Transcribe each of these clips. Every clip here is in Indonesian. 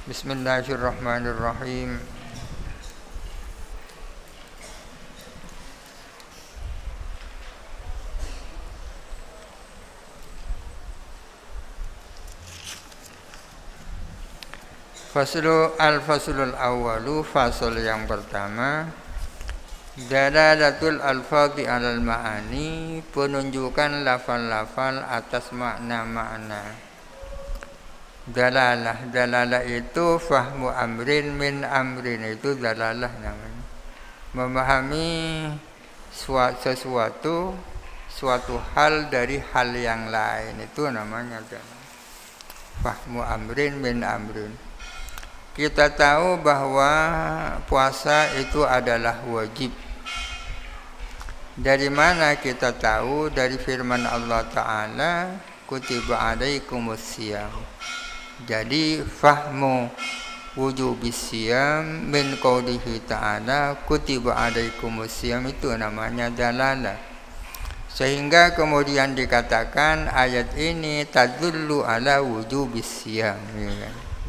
Bismillahirrahmanirrahim. Faslul awwalu, fasal yang pertama, dalalatul alfadhi alal ma'ani, penunjukan lafal-lafal atas makna-makna. Dalalah itu fahmu amrin min amrin, itu dalalah namanya. Memahami suatu hal dari hal yang lain, itu namanya dalalah. Fahmu amrin min amrin. Kita tahu bahwa puasa itu adalah wajib. Dari mana kita tahu? Dari firman Allah Ta'ala, kutiba alaikumus siyam. Jadi fahmu wujubis siyam min qaulihi ta'ala kutiba alaikumus siyam, itu namanya dalalah. Sehingga kemudian dikatakan ayat ini tadullu ala wujubis siyam,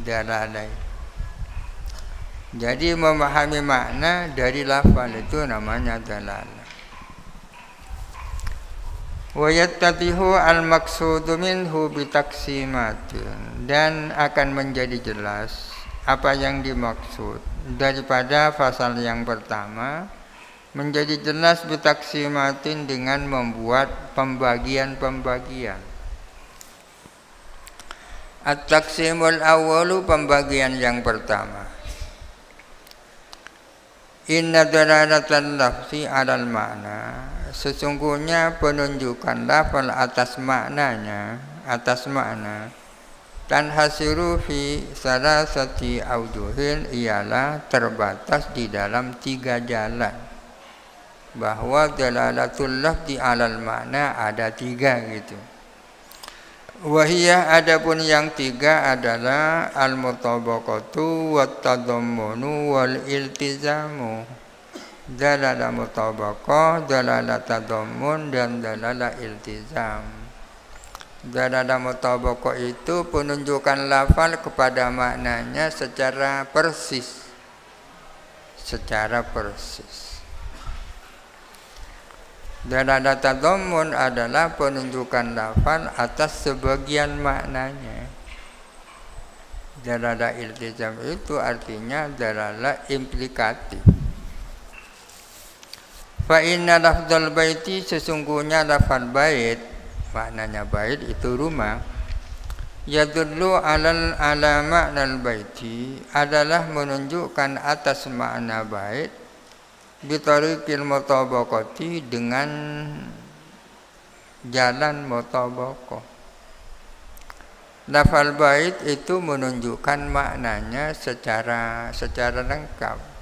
dalalah. Jadi memahami makna dari lafal itu namanya dalalah. Wa yattadihu al-maqsudu minhu bitaksimatin, dan akan menjadi jelas apa yang dimaksud daripada fasal yang pertama, menjadi jelas bitaksimatin dengan membuat pembagian-pembagian. At-taqsimul awwalu, pembagian yang pertama. Inna dalalatan lafzi alal makna, sesungguhnya penunjukan lafal atas maknanya, atas makna, tanhasiru fi salasati aujuhin, ialah terbatas di dalam 3 jalan. Bahwa dalalatul lafzi alal makna ada 3 gitu. Wahiyah, adapun yang 3 adalah al-mutabaqatu wat-tadammunu wal-iltizamu. Dalalah mutabaqah, dalalah tadammun, dan dalalah iltizam. Dalalah mutabaqah itu penunjukan lafal kepada maknanya secara persis. Secara persis. Dalalah tadammun adalah penunjukan lafal atas sebagian maknanya. Dalalah iltizam itu artinya dalalah implikatif. Fa inna lafdzal baiti, sesungguhnya lafal bait, maknanya bait itu rumah, yadullu ala ma'nal baiti, adalah menunjukkan atas makna bait, bitariqil mutabaqati, dengan jalan mutabaqah. Lafal bait itu menunjukkan maknanya secara lengkap.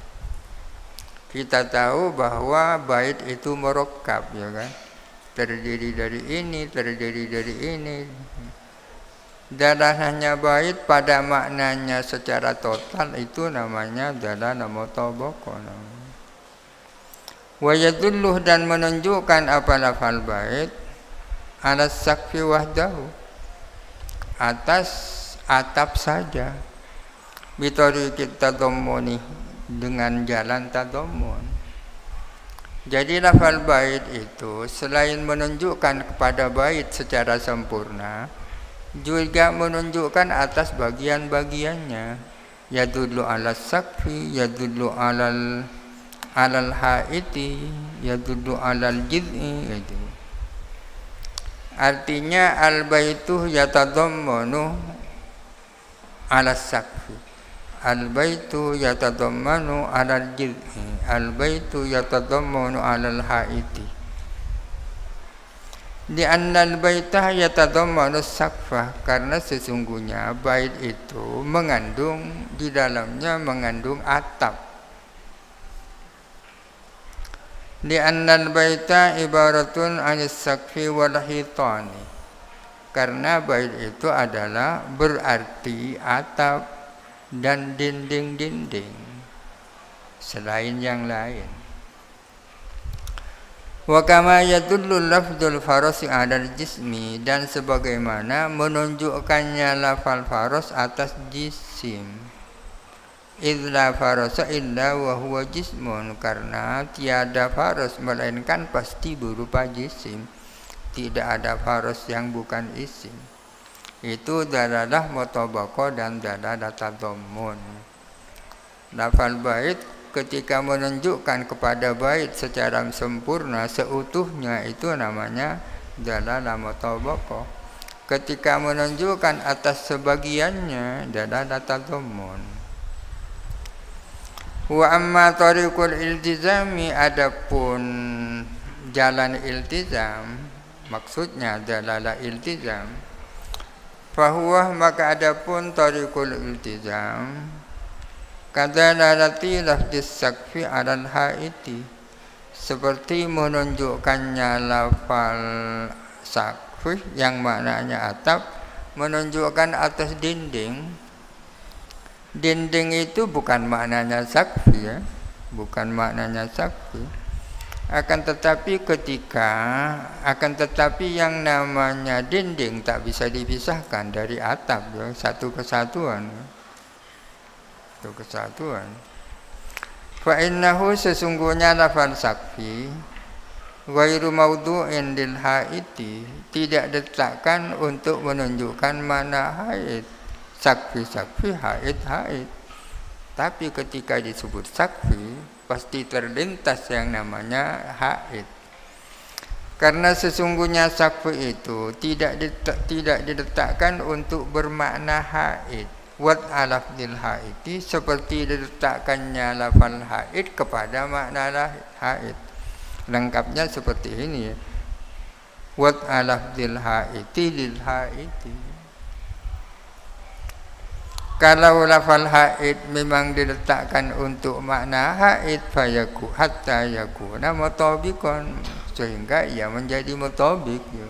Kita tahu bahwa bait itu murakkab, ya kan? Terdiri dari ini, terdiri dari ini. Dalalahnya bait pada maknanya secara total, itu namanya dalalah mutabaqah. Wa yadulluh, dan menunjukkan apa lafal bait, ala sakfi wahdahu, atas atap saja, bitariqit tadammuni, dengan jalan tadammun. Jadi lafal bait itu selain menunjukkan kepada bait secara sempurna, juga menunjukkan atas bagian-bagiannya. Yadullu ala sakfi, yadullu alal haiti, yadullu alal jid'i, itu. Artinya al-baitu yatadammanu ala sakfi, al-baitu yatadammanu alal jid'i, al-baitu yatadammanu alal haiti. Di annal baitah yatadammanu sakfah, karena sesungguhnya bait itu mengandung, di dalamnya mengandung atap. Di annal baita ibaratun anis sakfi wal hitani, karena bait itu adalah berarti atap dan dinding-dinding selain yang lain. Wa kama yadullu lafdzul farasi 'alal jismi, dan sebagaimana menunjukkannya lafal faras atas jisim. Idla farasa illa wa huwa jismun, karena tiada faros melainkan pasti berupa jisim. Tidak ada faros yang bukan isim. Itu dalalah mutabaqah dan dalalah tadammun. Lafal bait ketika menunjukkan kepada bait secara sempurna seutuhnya itu namanya dalalah mutabaqah. Ketika menunjukkan atas sebagiannya dalalah tadammun. Wa amma tariqul iltizami, adapun jalan iltizam, maksudnya dalalah iltizam, fahuwa, maka adapun tariqul iltizam kadalalati lafdis sakfi alal haiti, seperti menunjukkannya lafal sakfi yang maknanya atap, menunjukkan atas dinding. Dinding itu bukan maknanya sakfi, ya, bukan maknanya sakfi. Akan tetapi yang namanya dinding tak bisa dipisahkan dari atap, ya, satu kesatuan. Satu kesatuan. Fa innahu, sesungguhnya lafal sakfi ghairu mawdu'in lil haiti, tidak diletakkan untuk menunjukkan mana haid. Sakfi, haid. Tapi ketika disebut sakfi, pasti terlintas yang namanya haid. Karena sesungguhnya sakfi itu tidak diletakkan untuk bermakna haid. Wat alafdil haidi, seperti diletakkannya lafal haid kepada makna haid. Lengkapnya seperti ini, ya. Wat alafdil haidi lil haidi. Kalau lafal haid memang diletakkan untuk makna haid, fayaku hatta yakuna mutabiqan, sehingga ia menjadi mutabik, ya.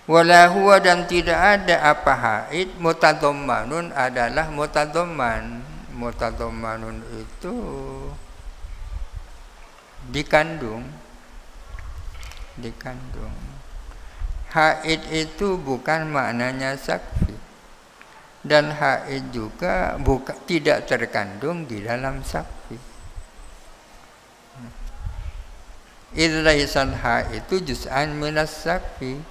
Wala huwa, dan tidak ada apa haid mutadammanun, adalah mutadamman. Mutadammanun itu dikandung. Haid itu bukan maknanya sakfi, dan haid juga tidak terkandung di dalam sakfi. Idlaisal haid itu juz'an minas sakfi,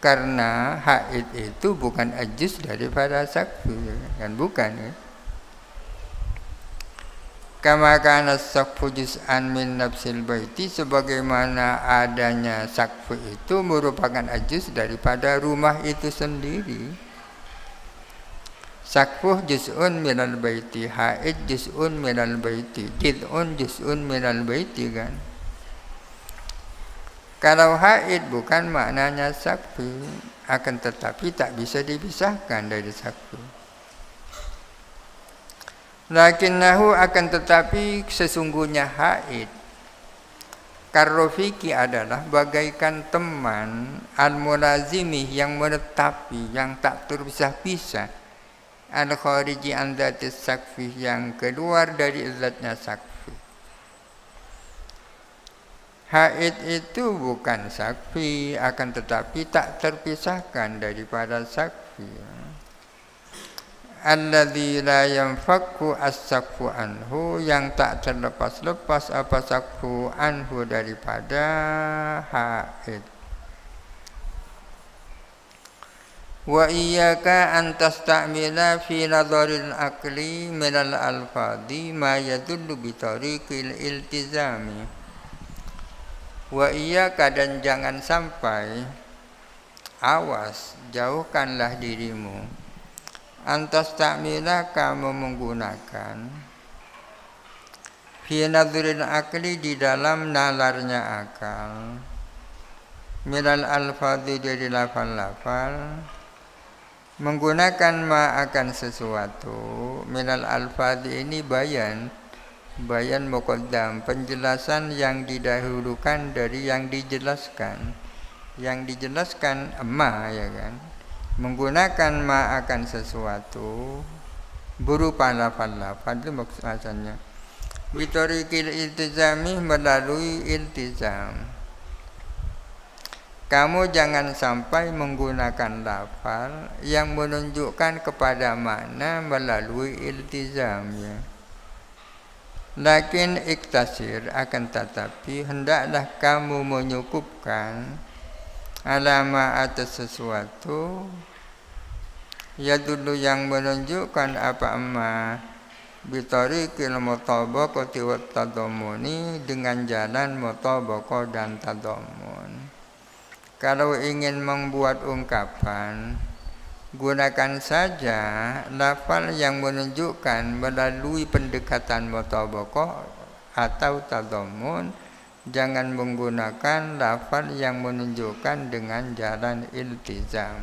karena haid itu bukan ajuz daripada sakfi, kan, bukan, ya. Kama kana sakfu juz'an min nafsil baiti, sebagaimana adanya sakfu itu merupakan ajuz daripada rumah itu sendiri. Sakfu juz'un minal baiti, haid juz'un minal baiti, jid'un juz'un minal baiti, kan. Kalau haid bukan maknanya sakfu, akan tetapi tak bisa dipisahkan dari sakfu. Lakinnahu, akan tetapi sesungguhnya haid karrofiki, adalah bagaikan teman, al-mulazimi, yang menetapi, yang tak terpisah-pisah, al-khariji an dzatis sakfi, yang keluar dari zatnya sakfi. Haid itu bukan sakfi, akan tetapi tak terpisahkan daripada sakfi. Alladzi la yanfakku as-sakfu anhu, yang tak terlepas-lepas apa sakfu anhu daripada haid. Wa iyyaka an tastamila fi nadharil aqli minal alfadhi ma yadullu bi tariqil iltizami. Wa iyyaka, dan jangan sampai, awas, jauhkanlah dirimu, antas ta'mila, kamu menggunakan, fi nadhril akli, di dalam nalarnya akal, minal alfadhi, dari lafal-lafal, menggunakan ma akan sesuatu. Minal alfadhi ini bayan muqaddam, penjelasan yang didahulukan dari yang dijelaskan. Yang dijelaskan ma, ya kan, menggunakan ma akan sesuatu berupa lafal-lafal, itu maksudnya. Bitoriqil iltizami, melalui iltizam. kamu jangan sampai menggunakan lafal yang menunjukkan kepada makna melalui iltizam, ya. Lakin iktasir, akan tetapi hendaklah kamu menyukupkan alama atas sesuatu ya dulu yang menunjukkan apa amma bitariqil mutabaqati wat tadamuni, dengan jalan mutabaqah dan tadamun. Kalau ingin membuat ungkapan, gunakan saja lafal yang menunjukkan melalui pendekatan mutabaqah atau tadamun. Jangan menggunakan lafal yang menunjukkan dengan jalan iltizam.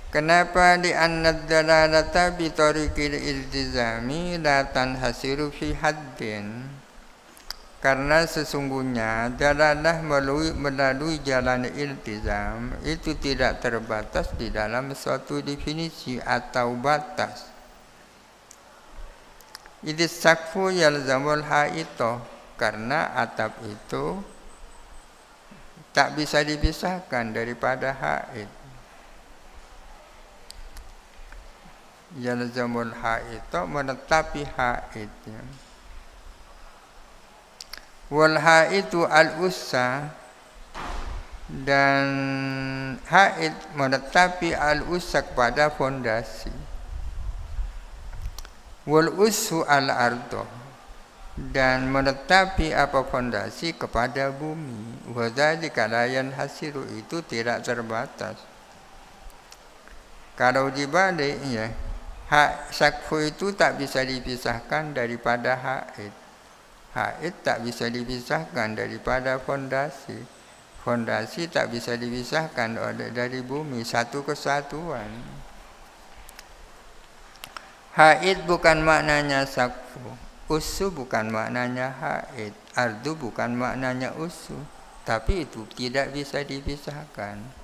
Kenapa? Li'anna ad-dalalata bi tariqil iltizami la tanhasiru fi haddin. Karena sesungguhnya dalalah melalui jalan iltizam itu tidak terbatas di dalam suatu definisi atau batas. Idis sakfu yalzamul haito, karena atap itu tak bisa dipisahkan daripada haid. Yalzamul haito, menetapi haid, ya. Wal haitu al-ussa, dan haid menetapi al-ussa pada fondasi. Wal ussu al-ardo, dan menetapi apa fondasi kepada bumi. Wa dzalika la yanhasiru, itu tidak terbatas. Kalau dibalik, ya, hak sakfu itu tak bisa dipisahkan daripada haid. Haid tak bisa dipisahkan daripada fondasi. Fondasi tak bisa dipisahkan dari bumi, satu kesatuan. Haid bukan maknanya sakfu, usu bukan maknanya haid, ardu bukan maknanya usu, tapi itu tidak bisa dipisahkan.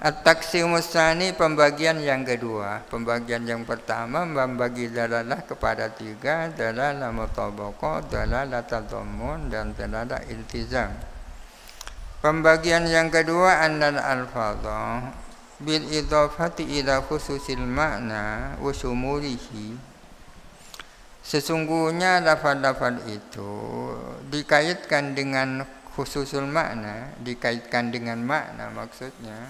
At-taqsimus tsani, pembagian yang kedua. Pembagian yang pertama membagi dalalah kepada tiga: dalalah mutabaqah, dalalah tadammun, dan dalalah iltizam. Pembagian yang kedua, annal alfadha bil idhafati ila khususil makna wa syumulihi. Sesungguhnya lafal-lafal itu dikaitkan dengan khususul makna, dikaitkan dengan makna maksudnya.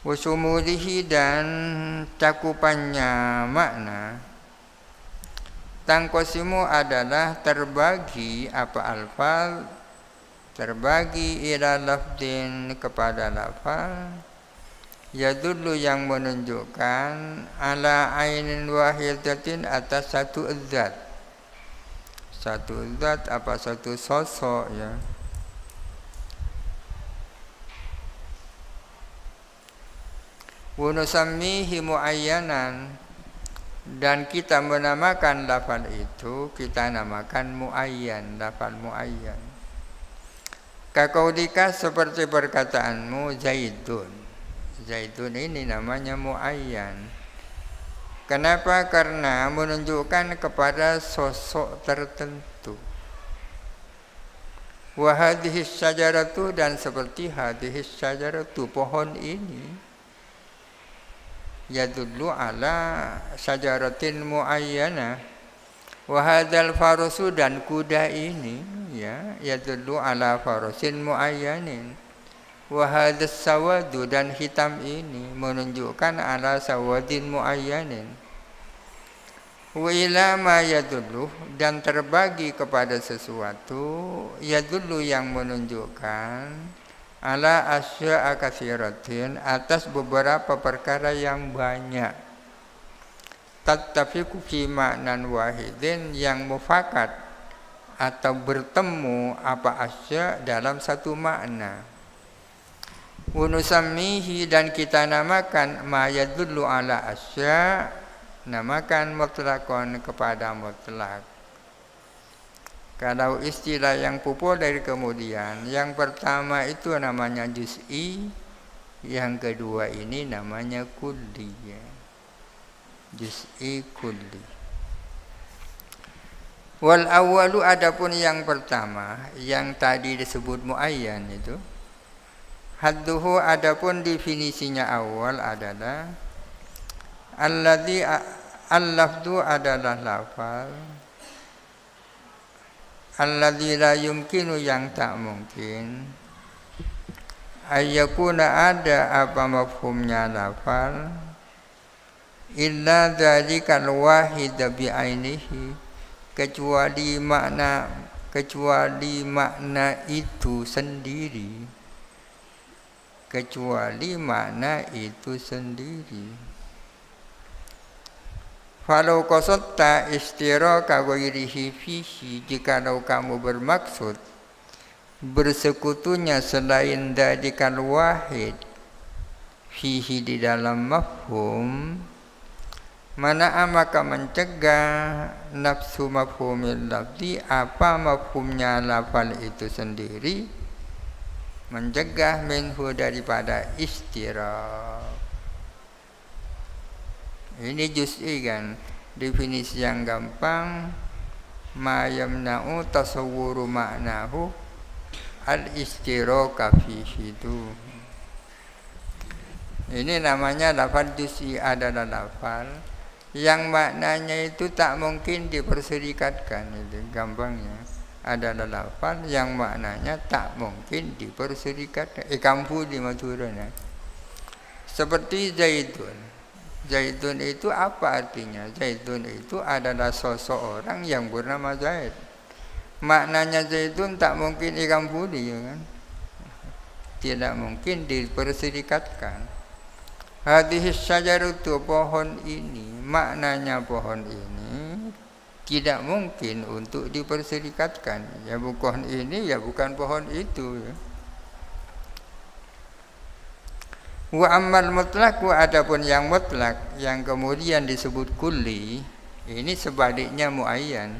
Wasumulihi, dan cakupannya makna. Tangkosimu adalah terbagi apa alfal, terbagi ila lafdin kepada lafal, yadullu yang menunjukkan ala ainin wahidatin atas satu zat. Satu zat apa satu sosok, ya. Wunusammihi muayyanan, dan kita menamakan lafal itu, kita namakan muayyan, lafal muayyan. Kaqaulika, seperti perkataanmu Zaidun. Zaidun ini namanya muayyan. Kenapa? Karena menunjukkan kepada sosok tertentu. Wa hadhihi syajaratu, dan seperti hadhihi syajaratu, pohon ini, yadullu ala syajaratin muayyana. Wa hadzal farasu, dan kuda ini, ya, yadullu ala farasin muayyanin. Wa hadzas sawadu, dan hitam ini menunjukkan ala sawadin muayyanin. Wa ila ma yadullu, dan terbagi kepada sesuatu, yadullu yang menunjukkan ala asya'a katsiratin, atas beberapa perkara yang banyak. Tattafiqu fi ma'nan wahidin, yang mufakat atau bertemu apa asya' dalam satu makna. Wa nusammihi, dan kita namakan ma yadullu ala asya', namakan mutlaqan kepada mutlak. Kalau istilah yang populer kemudian, yang pertama itu namanya juz'i, yang kedua ini namanya kulli, ya. Juz'i kulli. Wal awwalu adapun yang pertama yang tadi disebut muayyan itu, hadduhu adapun definisinya awal adalah alladzi al-lafdu adalah lafal alladzi la yumkinu yang tak mungkin ayyakuna ada apa mafhumnya lafal illa dzalikal wahid bi ainihi kecuali makna itu sendiri, kecuali makna itu sendiri. Falau qasatta istiraka ghairihi fihi, jikalau kamu bermaksud bersekutunya selain dzalikal wahid fihi di dalam mafhum, mana maka mencegah nafsu mafhumil lafzi apa mafhumnya lafal itu sendiri, mencegah minhu daripada istirak. Ini juz'i kan, definisi yang gampang, ma yamna'u tasawwuru ma'nahu al-istiraka fihi itu. Ini namanya lafal juz'i, adalah lafal yang maknanya itu tak mungkin diperserikatkan. Itu gampangnya, adalah lafal yang maknanya tak mungkin diperserikatkan. Kampu di Madura, seperti zaitun. Zaitun itu apa artinya? Zaitun itu adalah seseorang yang bernama Zaid. Maknanya zaitun tak mungkin ikan pudi, ya kan? Tidak mungkin diperserikatkan. Hadhihi syajaratu, pohon ini, maknanya pohon ini tidak mungkin untuk diperserikatkan. Ya bukan ini, ya bukan pohon itu, ya. Wa ammal mutlaq, adapun yang mutlak yang kemudian disebut kulli, ini sebaliknya muayyan.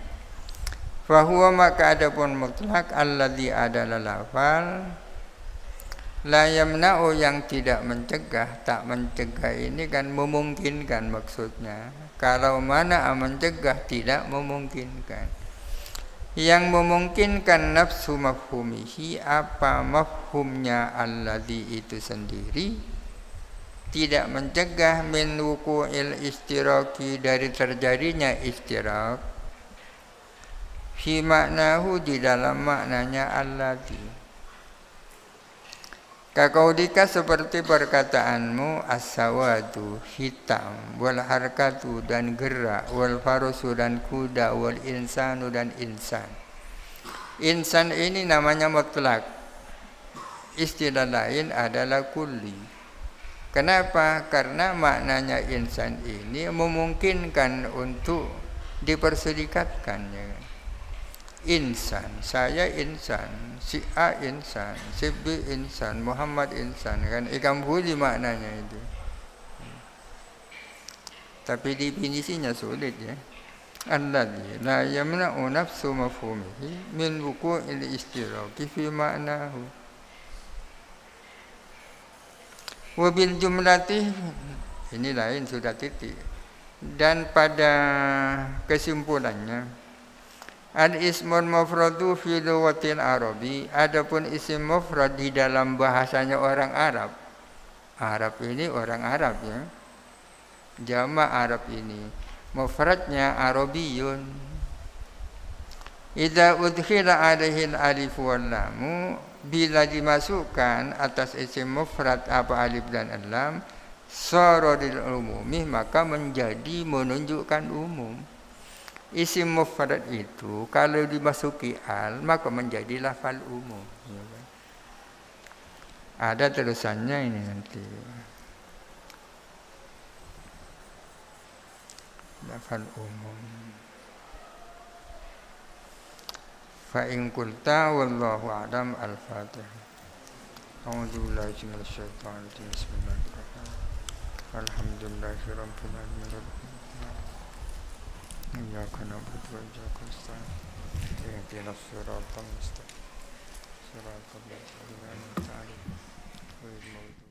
Fa huwa, maka adapun mutlak alladzi adalah lafal la yamna'u yang tidak mencegah. Tak mencegah ini kan memungkinkan maksudnya. Kalau mana mencegah tidak memungkinkan. Yang memungkinkan nafsu mafhumihi apa mafhumnya alladzi itu sendiri, tidak mencegah min wuqu'il istiraki dari terjadinya istirak fi maknahu di dalam maknanya alladzi. Kakaudika seperti perkataanmu as-sawadu hitam, wal harkatu dan gerak, wal farusu dan kuda, wal insanu dan insan. Insan ini namanya mutlak, istilah lain adalah kulli. Kenapa? Karena maknanya insan ini memungkinkan untuk diperserikatkan, ya. Insan, saya insan, si A insan, si B insan, Muhammad insan, kan ikan buli maknanya itu. Tapi definisinya sulit, ya. Alladzi la yamna'u nafsu mafhumihi min wuqu'il istiraki fi ma'nahu. Wabil jumlati, ini lain sudah titik. Dan pada kesimpulannya, al-ismul mufradu fi lughatil arabi, adapun isim mufrad di dalam bahasanya orang Arab. Arab ini orang Arab, ya. Jama' Arab ini mufradnya arabiyun. Idza udkhila alaihi al-alif wal lam, bila dimasukkan atas isim mufrad apa alif dan lam, sara lil umumi, maka menjadi menunjukkan umum. Isim mufrad itu kalau dimasuki al, maka menjadi lafal umum, ya kan? Ada terusannya ini nanti. Lafal umum. Fa in qulta wallahu a'lam. Al-Fatihah. A'udzu billahi minasy syaithanir rajim. Bismillahirrahmanirrahim. Alhamdulillahirabbil alamin. Iyyaka na'budu wa iyyaka nasta'in. Ihdinas siratal mustaqim. Siratal ladzina an'amta 'alaihim ghairil maghdubi